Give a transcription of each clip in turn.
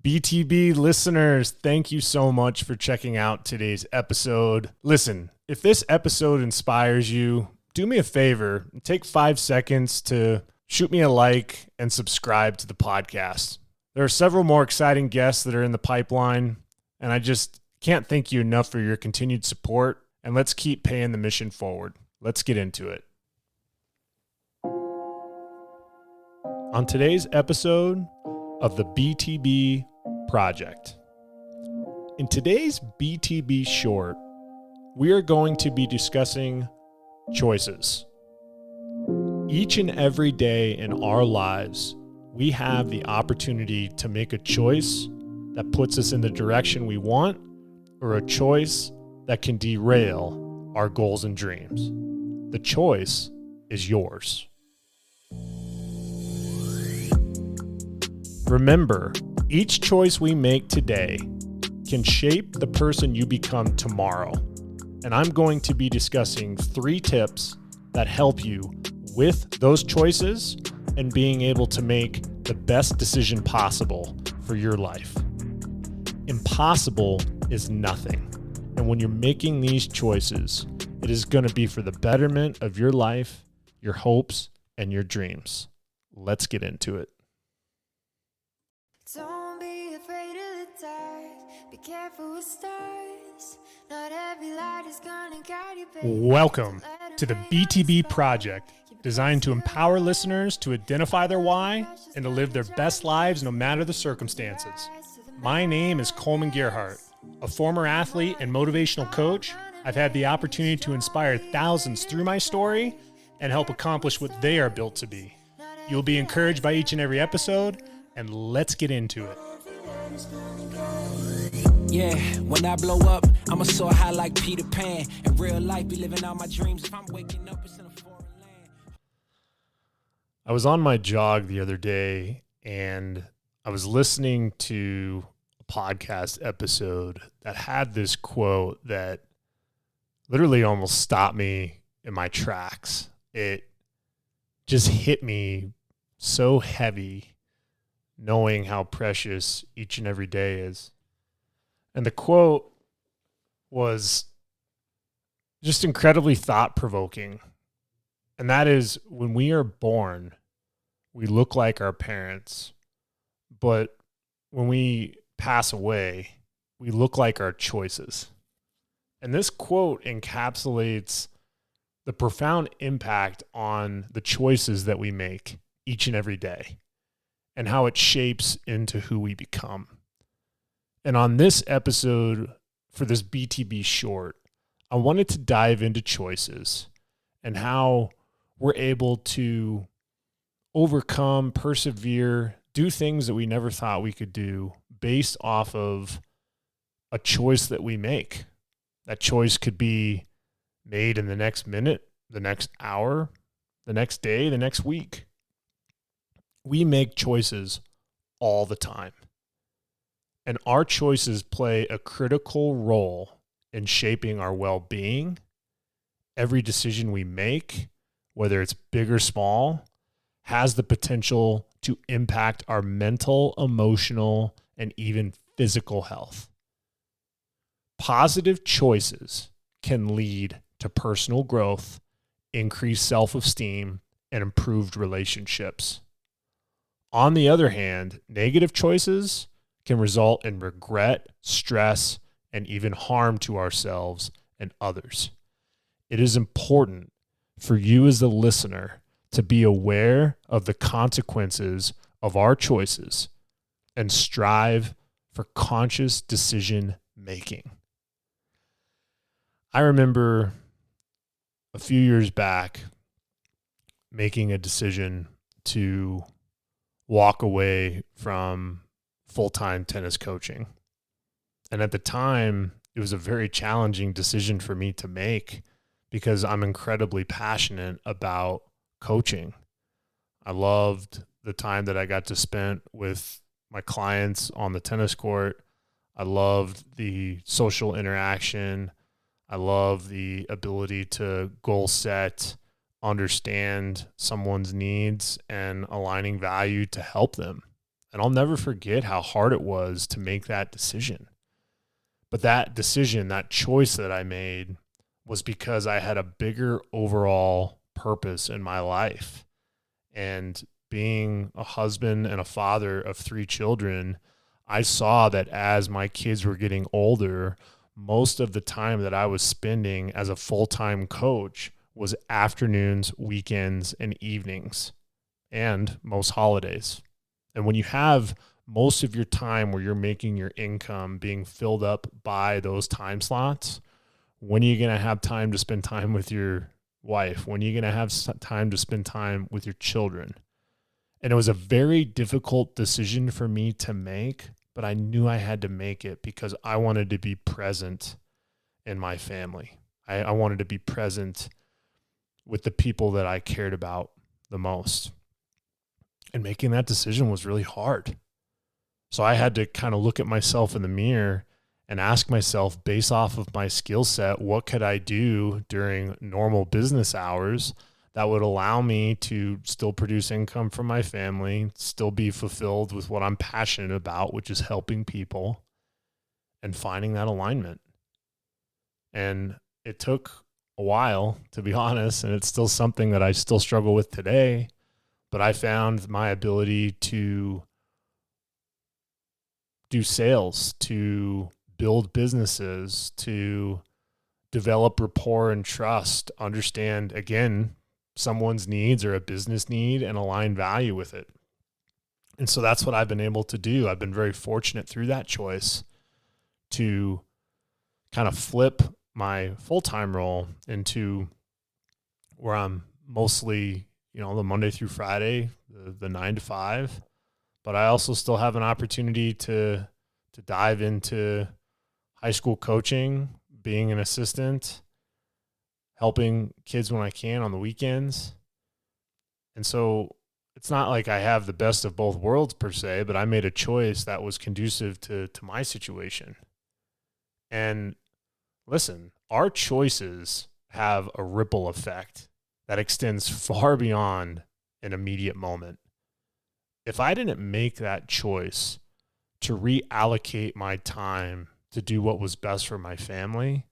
BTB listeners, thank you so much for checking out today's episode. Listen, if this episode inspires you, do me a favor and take 5 seconds to shoot me a like and subscribe to the podcast. There are several more exciting guests that are in the pipeline, and I just can't thank you enough for your continued support, and let's keep paying the mission forward. Let's get into it. On today's episode of the BTB Project. In today's BTB Short, we are going to be discussing choices. Each and every day in our lives, we have the opportunity to make a choice that puts us in the direction we want, or a choice that can derail our goals and dreams. The choice is yours. Remember, each choice we make today can shape the person you become tomorrow. And I'm going to be discussing 3 tips that help you with those choices and being able to make the best decision possible for your life. Impossible is nothing. And when you're making these choices, it is going to be for the betterment of your life, your hopes, and your dreams. Let's get into it. Don't be afraid of the dark. Be careful with stars. Not every light is gonna guide you. Welcome to the BTB Project, designed to empower listeners to identify their why and to live their best lives no matter the circumstances. My name is Coleman Gerhardt. A former athlete and motivational coach, I've had the opportunity to inspire thousands through my story and help accomplish what they are built to be. You'll be encouraged by each and every episode, and let's get into it. Yeah, when I blow up, I'ma soar high like Peter Pan. In real life, be living out my dreams. If I'm waking up, it's in a foreign land. I was on my jog the other day, and I was listening to a podcast episode that had this quote that literally almost stopped me in my tracks. It just hit me so heavy, knowing how precious each and every day is. And the quote was just incredibly thought-provoking. And that is, when we are born, we look like our parents. But when we pass away, we look like our choices. And this quote encapsulates the profound impact on the choices that we make each and every day, and how it shapes into who we become. And on this episode, for this BTB Short, I wanted to dive into choices and how we're able to overcome, persevere, do things that we never thought we could do based off of a choice that we make. That choice could be made in the next minute, the next hour, the next day, the next week. We make choices all the time. And our choices play a critical role in shaping our well-being. Every decision we make, whether it's big or small, has the potential to impact our mental, emotional, and even physical health. Positive choices can lead to personal growth, increased self-esteem, and improved relationships. On the other hand, negative choices can result in regret, stress, and even harm to ourselves and others. It is important for you as the listener to be aware of the consequences of our choices and strive for conscious decision making. I remember a few years back making a decision to walk away from full-time tennis coaching. And at the time, it was a very challenging decision for me to make because I'm incredibly passionate about coaching. I loved the time that I got to spend with my clients on the tennis court. I loved the social interaction. I love the ability to goal set, understand someone's needs, and aligning value to help them. And I'll never forget how hard it was to make that decision. But that decision, that choice that I made, was because I had a bigger overall purpose in my life. And being a husband and a father of 3 children, I saw that as my kids were getting older, most of the time that I was spending as a full-time coach was afternoons, weekends, and evenings, and most holidays. And when you have most of your time where you're making your income being filled up by those time slots, when are you going to have time to spend time with your wife? When are you going to have time to spend time with your children? And it was a very difficult decision for me to make, but I knew I had to make it because I wanted to be present in my family. I wanted to be present with the people that I cared about the most. And making that decision was really hard. So I had to kind of look at myself in the mirror and ask myself, based off of my skill set, what could I do during normal business hours that would allow me to still produce income for my family, still be fulfilled with what I'm passionate about, which is helping people, and finding that alignment. And it took a while, to be honest, and it's still something that I still struggle with today, but I found my ability to do sales, to build businesses, to develop rapport and trust, understand, again, someone's needs or a business need, and align value with it. And so that's what I've been able to do. I've been very fortunate through that choice to kind of flip my full-time role into where I'm mostly, the Monday through Friday, the 9 to 5, but I also still have an opportunity to dive into high school coaching, being an assistant, helping kids when I can on the weekends. And so it's not like I have the best of both worlds per se, but I made a choice that was conducive to my situation. And listen, our choices have a ripple effect that extends far beyond an immediate moment. If I didn't make that choice to reallocate my time to do what was best for my family,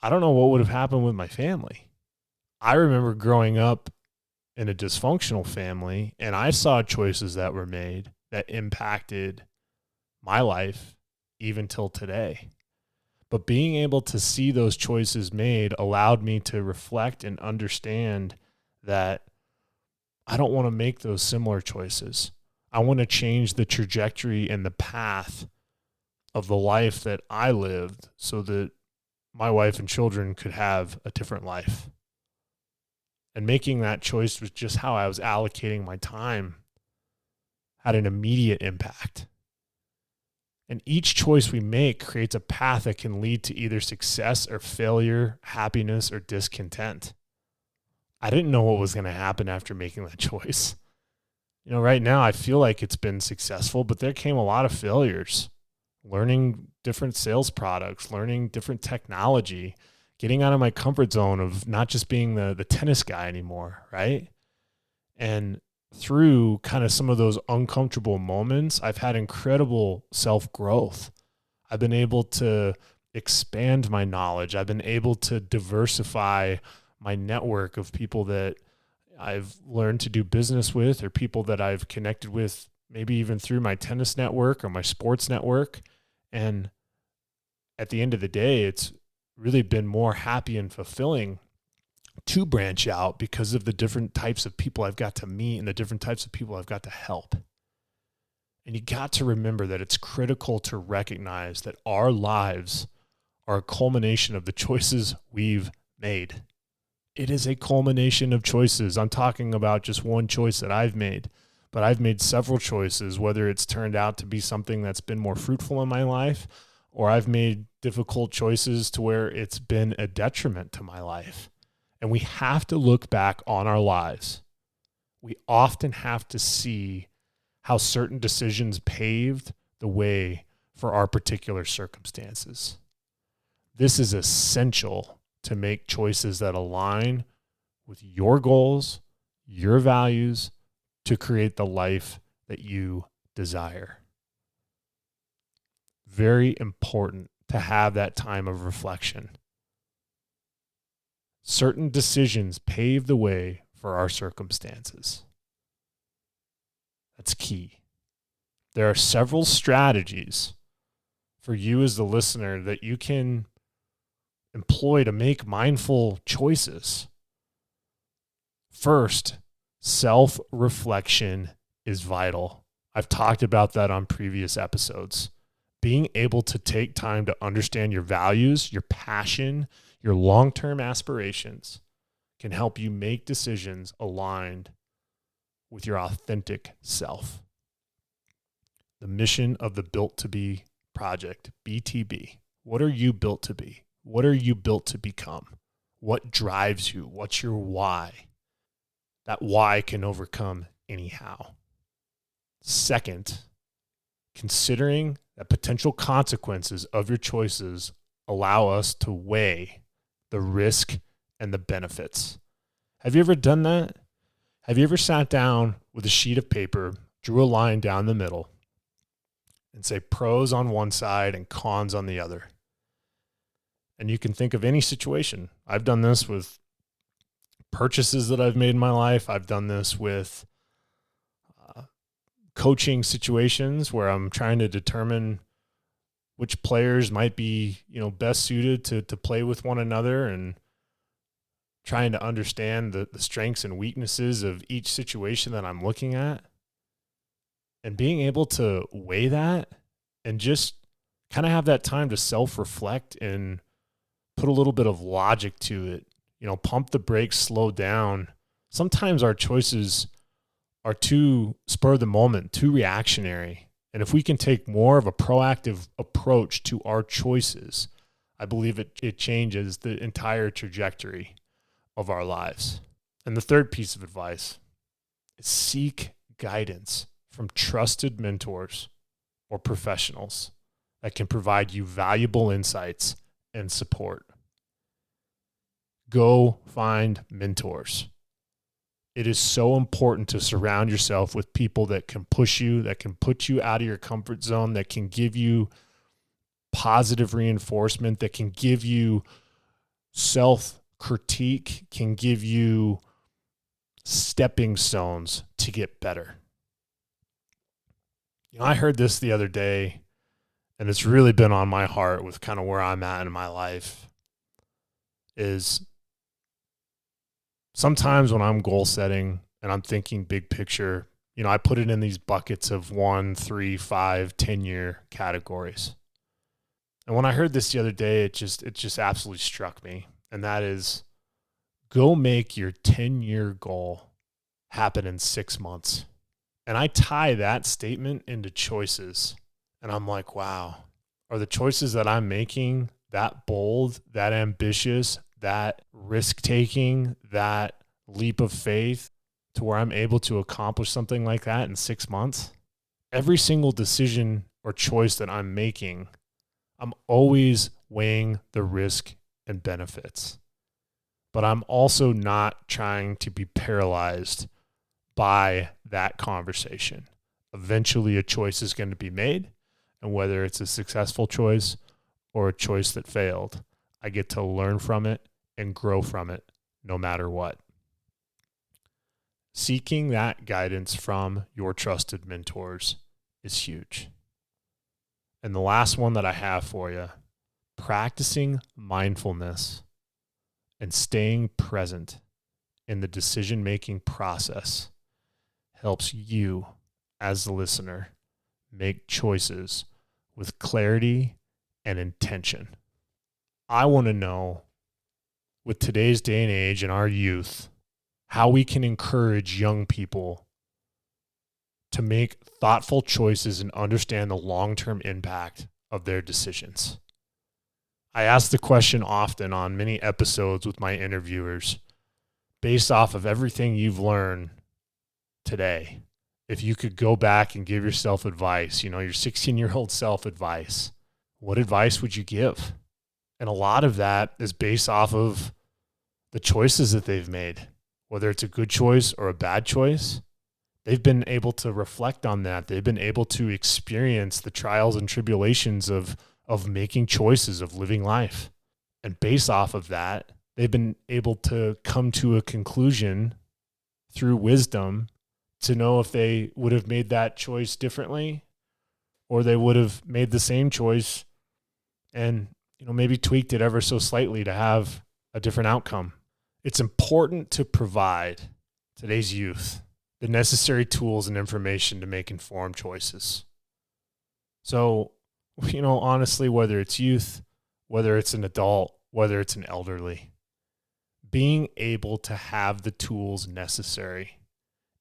I don't know what would have happened with my family. I remember growing up in a dysfunctional family, and I saw choices that were made that impacted my life even till today. But being able to see those choices made allowed me to reflect and understand that I don't want to make those similar choices. I want to change the trajectory and the path of the life that I lived so that my wife and children could have a different life. And making that choice was just how I was allocating my time, had an immediate impact. And each choice we make creates a path that can lead to either success or failure, happiness or discontent. I didn't know what was going to happen after making that choice. Right now I feel like it's been successful, but there came a lot of failures. Learning different sales products, learning different technology, getting out of my comfort zone of not just being the tennis guy anymore, right? And through kind of some of those uncomfortable moments, I've had incredible self-growth. I've been able to expand my knowledge. I've been able to diversify my network of people that I've learned to do business with, or people that I've connected with, maybe even through my tennis network or my sports network. And at the end of the day, it's really been more happy and fulfilling to branch out because of the different types of people I've got to meet and the different types of people I've got to help. And you got to remember that it's critical to recognize that our lives are a culmination of the choices we've made. It is a culmination of choices. I'm talking about just one choice that I've made, but I've made several choices, whether it's turned out to be something that's been more fruitful in my life, or I've made difficult choices to where it's been a detriment to my life. And we have to look back on our lives. We often have to see how certain decisions paved the way for our particular circumstances. This is essential to make choices that align with your goals, your values, to create the life that you desire. Very important to have that time of reflection. Certain decisions pave the way for our circumstances. That's key. There are several strategies for you as the listener that you can employ to make mindful choices. First, self-reflection is vital. I've talked about that on previous episodes. Being able to take time to understand your values, your passion, your long-term aspirations can help you make decisions aligned with your authentic self. The mission of the Built to Be project, BTB. What are you built to be? What are you built to become? What drives you? What's your why? That why can overcome anyhow. Second, considering that potential consequences of your choices allow us to weigh the risk and the benefits. Have you ever done that? Have you ever sat down with a sheet of paper, drew a line down the middle, and say pros on one side and cons on the other? And you can think of any situation. I've done this with purchases that I've made in my life. I've done this with coaching situations where I'm trying to determine which players might be, best suited to play with one another, and trying to understand the strengths and weaknesses of each situation that I'm looking at, and being able to weigh that and just kind of have that time to self-reflect and put a little bit of logic to it, pump the brakes, slow down. Sometimes our choices are too spur of the moment, too reactionary. And if we can take more of a proactive approach to our choices, I believe it changes the entire trajectory of our lives. And the third piece of advice is seek guidance from trusted mentors or professionals that can provide you valuable insights and support. Go find mentors. It is so important to surround yourself with people that can push you, that can put you out of your comfort zone, that can give you positive reinforcement, that can give you self-critique, can give you stepping stones to get better. I heard this the other day, and it's really been on my heart with kind of where I'm at in my life, is sometimes when I'm goal setting and I'm thinking big picture, I put it in these buckets of 1, 3, 5, 10-year categories. And when I heard this the other day, it just absolutely struck me. And that is, go make your 10-year goal happen in 6 months. And I tie that statement into choices. And I'm like, wow, are the choices that I'm making that bold, that ambitious, that risk-taking, that leap of faith to where I'm able to accomplish something like that in 6 months? Every single decision or choice that I'm making, I'm always weighing the risk and benefits. But I'm also not trying to be paralyzed by that conversation. Eventually a choice is going to be made, and whether it's a successful choice or a choice that failed, I get to learn from it and grow from it no matter what. Seeking that guidance from your trusted mentors is huge. And the last one that I have for you, practicing mindfulness and staying present in the decision-making process helps you as the listener make choices with clarity and intention. I want to know, with today's day and age and our youth, how we can encourage young people to make thoughtful choices and understand the long-term impact of their decisions. I ask the question often on many episodes with my interviewers, based off of everything you've learned today, if you could go back and give yourself advice, your 16-year-old self advice, what advice would you give? And a lot of that is based off of the choices that they've made, whether it's a good choice or a bad choice. They've been able to reflect on that. They've been able to experience the trials and tribulations of making choices, of living life. And based off of that, they've been able to come to a conclusion through wisdom to know if they would have made that choice differently, or they would have made the same choice and, maybe tweaked it ever so slightly to have a different outcome. It's important to provide today's youth the necessary tools and information to make informed choices. So, honestly, whether it's youth, whether it's an adult, whether it's an elderly, being able to have the tools necessary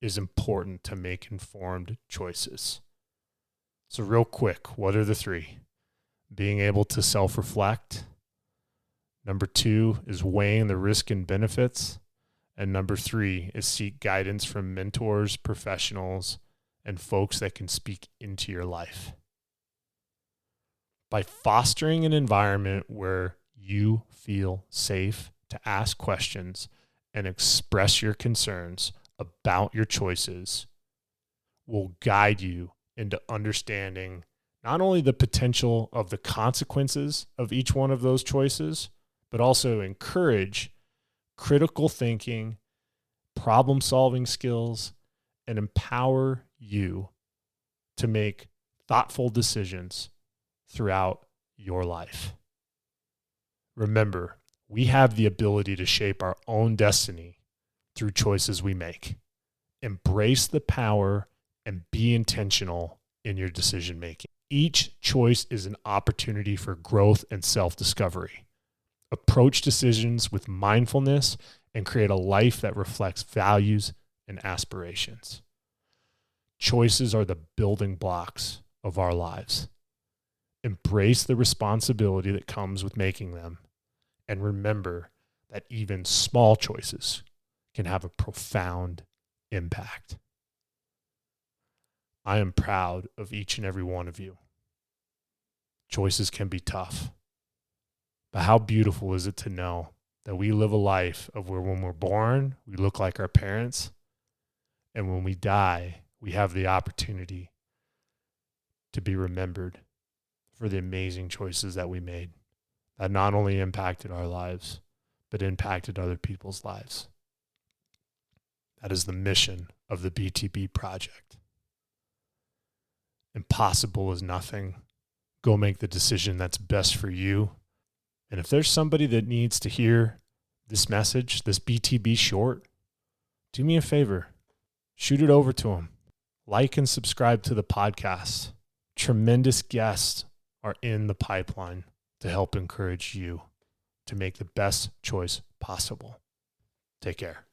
is important to make informed choices. So real quick, what are the three? Being able to self-reflect. Number 2 is weighing the risk and benefits. And number 3 is seek guidance from mentors, professionals, and folks that can speak into your life. By fostering an environment where you feel safe to ask questions and express your concerns about your choices, will guide you into understanding not only the potential of the consequences of each one of those choices, but also encourage critical thinking, problem-solving skills, and empower you to make thoughtful decisions throughout your life. Remember, we have the ability to shape our own destiny through choices we make. Embrace the power and be intentional in your decision making. Each choice is an opportunity for growth and self-discovery. Approach decisions with mindfulness and create a life that reflects values and aspirations. Choices are the building blocks of our lives. Embrace the responsibility that comes with making them, and remember that even small choices can have a profound impact. I am proud of each and every one of you. Choices can be tough, but how beautiful is it to know that we live a life of where when we're born, we look like our parents, and when we die, we have the opportunity to be remembered for the amazing choices that we made that not only impacted our lives, but impacted other people's lives. That is the mission of the BTB project. Impossible is nothing. Go make the decision that's best for you. And if there's somebody that needs to hear this message, this BTB short, do me a favor. Shoot it over to them. Like and subscribe to the podcast. Tremendous guests are in the pipeline to help encourage you to make the best choice possible. Take care.